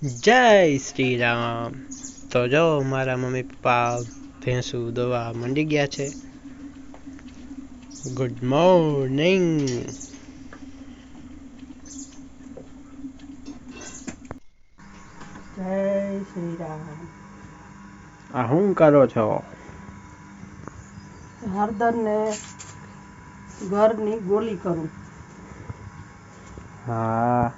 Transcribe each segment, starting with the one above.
જય શ્રી રામ। તો જો મારા મમ્મી પપ્પા ભેંસું દોવા મંડી ગયા છે। Good morning. જય શ્રી રામ। આ શું કરો છો? હળદર ને ઘરની ગોળી કરું। હા,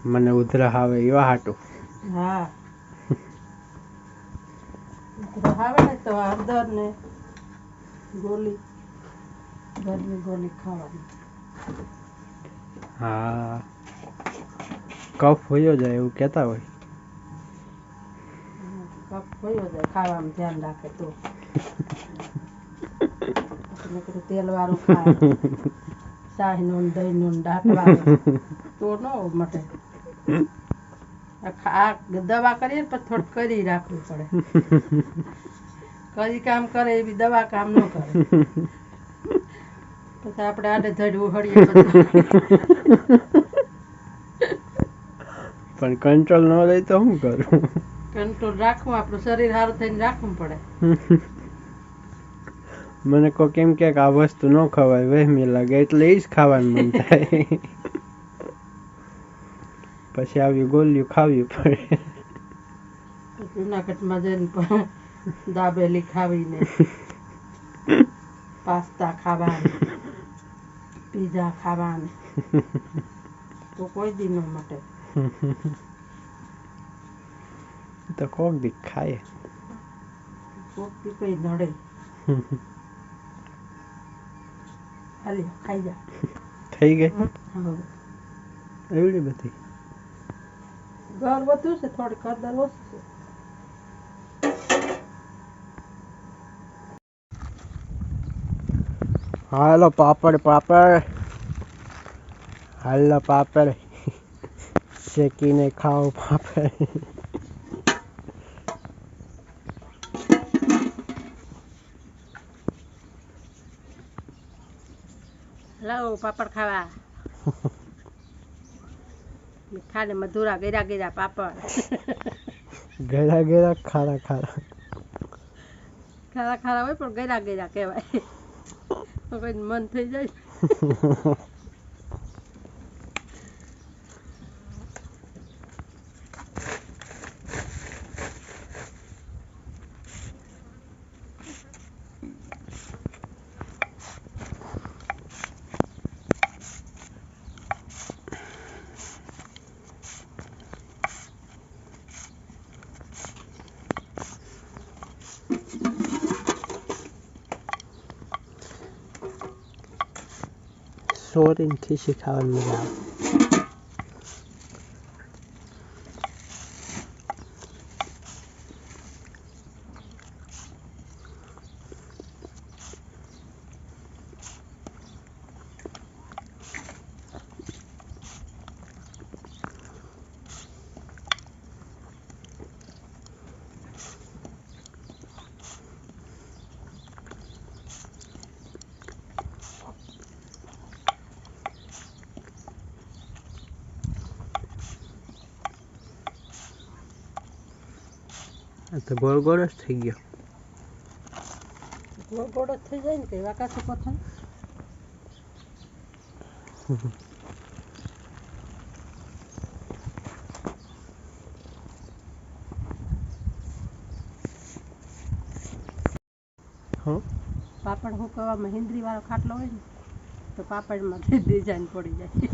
મને ઉધરા આવે એવા હાટું। હા, આવે ને તો હળદર ને ગોળી, ઘરની ગોળી ખાવાની। હા, કફ હોયો જાય એવું કહેતા હોય। કફ વયો જાય ખાવામાં ધ્યાન રાખે તો। નકરું તેલ વાળું ખાય, શાહી નું દહીં નું ડાકવાનું તો ન મટે। આ દવા કરીએ ને પછી થોડું કરી રાખવું પડે। કઈ કામ કરે એવી દવા કામ ન કરે। પછી આપણે આડે ધડવું હળીએ બધું। પણ કંટ્રોલ ન રહે તો શું કરું? કંટ્રોલ રાખવું, આપણું શરીર સારું થઈને રાખવું પડે। મને કોઈ કેમ કે આ વસ્તુ ન ખવાય વહેમી લાગે એટલે એ જ ખાવાનું મન થાય। પછી આવી ગોળીઓ ખાવી પડે। જુનાગઢમાં જઈને પણ દાબેલી ખાવીને, પાસ્તા ખાવાને, પીઝા ખાવાને તો કોઈ દી ન મટે। તો કોક દી ખાય। કોક દી કઈ નડે। હાલી ખાઈ જા। થઈ ગઈ હા, એવડી બધી? ઘર વધુ છે, થોડીક હળદર ઓછી છે। હાલો પાપડ પાપડ, હાલો પાપડ શેકીને ખાઓ પાપડ। લાવો પાપડ ખાવા। મીઠા ને મધુરા ગેરા ગેરા પાપડ। ગેરા ગેરા ખારા ખારા। ખારા ખારા હોય પણ ગેરા ગેરા કહેવાય। તો કઈ મન થઈ જાય। સોરીને ખીસી ખાવાની મજા આવે। આ તો ગોળ ગોળ જ થઈ ગયો। ગોળ ગોળ જ થઈ જાય ને કઈ વાકાસી કોથળી। હા, પાપડ હુકવવામાં હિંદરી વાળો ખાટલો હોય ને તો પાપડમાંથી ડિઝાઇન પડી જાય।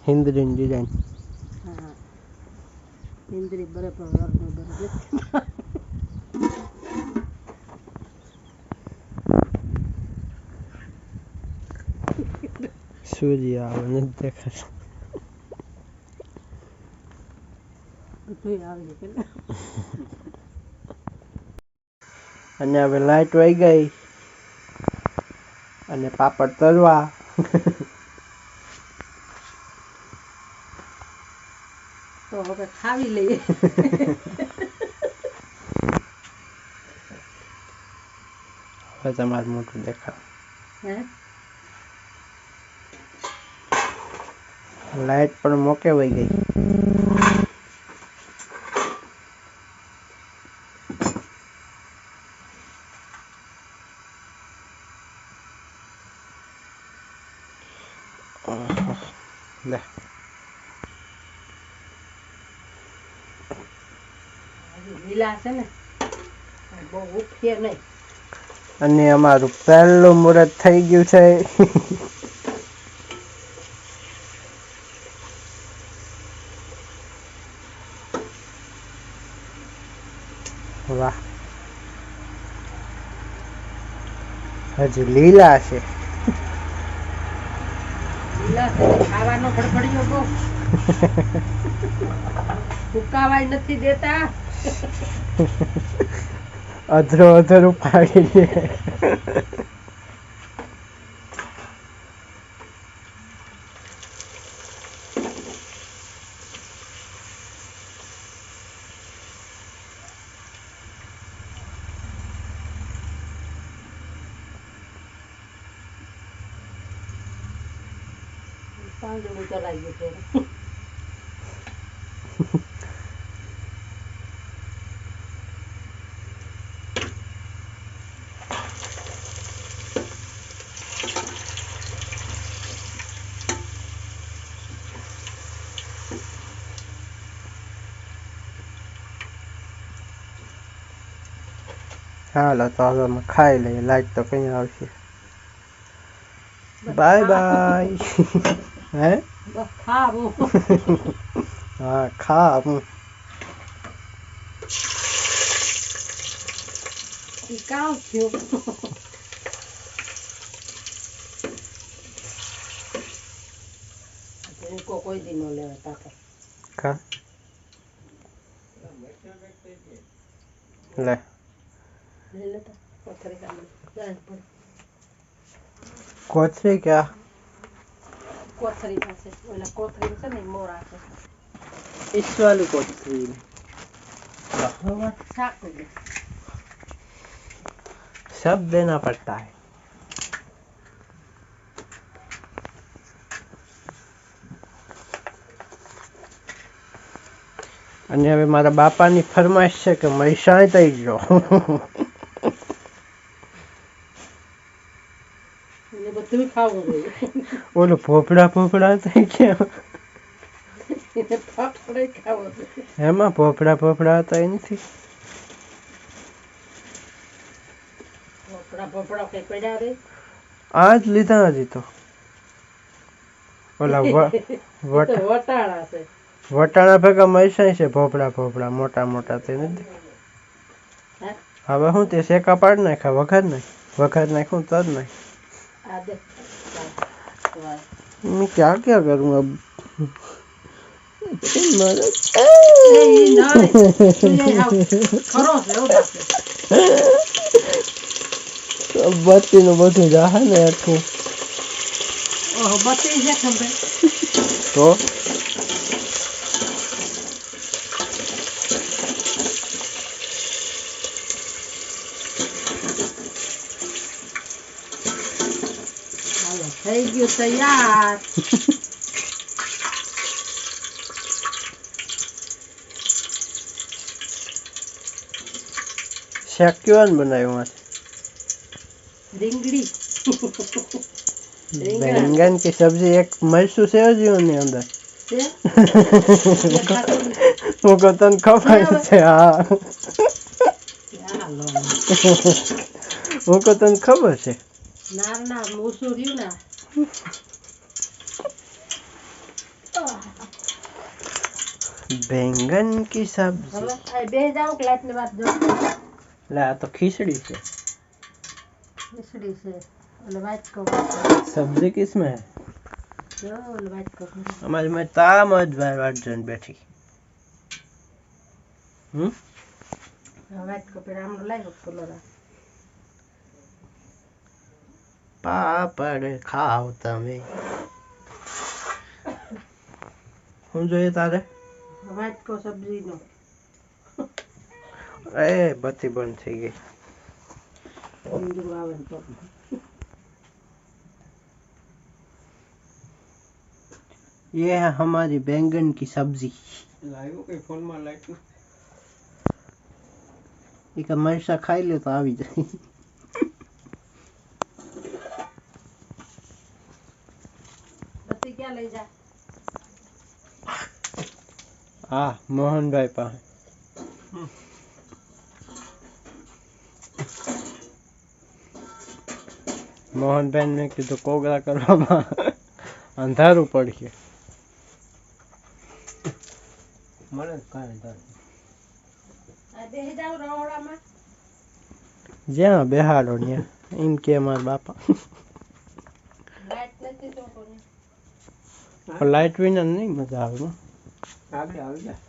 હિન્દરીની ડિઝાઇન। હા, હિંદરી બરાબર ઘરની બરાબર। સૂર્ય આવે નથી દેખાતું। બધું આવી ગયું। અને હવે લાઈટ વહી ગઈ અને પાપડ તળવા। તો હવે ખાવી લઈએ। હવે તમારું મોઢું દેખાડો। હે, લાઈટ પણ મોકે વઈ ગઈ. લે લીલા છે ને બહુ ઉફીએ નહીં. અને અમારું પહેલું મુહૂર્ત થઈ ગયું છે. વાહ, હજી લીલા છે. લીલા છે ને ખાવાનો ફડફડિયો બહુ. સુકાવાય નથી દેતા. અધરો અધરું પાડી દે. પાંદડું ચલાઈ ગયું છે. હાલો તો હવે અમે ખાઈ લઈએ. લાઈટ તો કઈ આવશે. Bye bye. હે બસ ખાવું. હા ખા. કામ થયું. કોઈ દી નો લેવા તાતા. ખા લે. લઈ લેતા કોથળી કાઢી. કોથળી ક્યાં? કોથળી પાસે ઓલા કોથળી છે ને મોરા છે. इस वाली कोथળી હવે શાક દે. सब देना पड़ता है. અને હવે મારા બાપાની ફરમાઈશ છે કે મહેસાણ થઈ ગયો. એને બધું ખાવું જોઈએ. ઓલું પોપડા થઈ ગયા. એને ફાફડે ખાવો જોઈએ. એમાં પોપડા હતા એ નથી. પોપડા કઈ પડ્યા રે. આ જ લીધા હજી તો. ઓલા વટાણા છે. વટાણા ભેગા મહેસાણ છે. પોપડા મોટા તે નથી. હવે હું તે શેકા પાડ નાખ્યા. વઘાર નાખ્યું તો જ નહીં. मैं क्या करूँ अब. બત્તી નું બધું જાહે ને આખું. બત્તી છે ખબર તો થઈ ગયું તૈયાર. શાક કેવાનું બનાવ્યું? રીંગણી बैंगन की सब्जी एक मरसू सेवजीओ ની અંદર मुको तन खबर છે. હા मुको तन खबर છે. ના મૂસું રહ્યું ને. बैंगन की सब्जी. હવે બે જાવ ક્લાસ ની વાત જો. લે આ તો खिचड़ी છે. खिचड़ी से ओले वाइट को सब्जी किसमें है? जो ओले वाइट को हमारे में ताम आज जन बैठी. वाइट को पे हम लाई को लोरा પાપડ ખાવ તમે. હું જોઈએ તારે? वाइट को सब्जी नो એ બત્તી બંધ થઈ ગઈ. આવે તો ये है हमारी बैंगन की सब्जी। લાવ્યો કઈ ફોનમાં લાગ્યું एक मरचा खाई ले तो આવી જાય। બત્તી ક્યાં લઈ જા? આ મોહનભાઈ પાસે મોહનભાઈ ને મેં કીધું કોગળા કરવામાં અંધારું પડશે। મને કાંઈ નથી આ બેહી જાવ રહોડામાં. જ્યાં બેહાડો ત્યાં એમ કે મારા બાપા। લાઈટ નથી તો કોને. લાઈટ વિના નહીં મજા આવે ને। આગળ આવી જા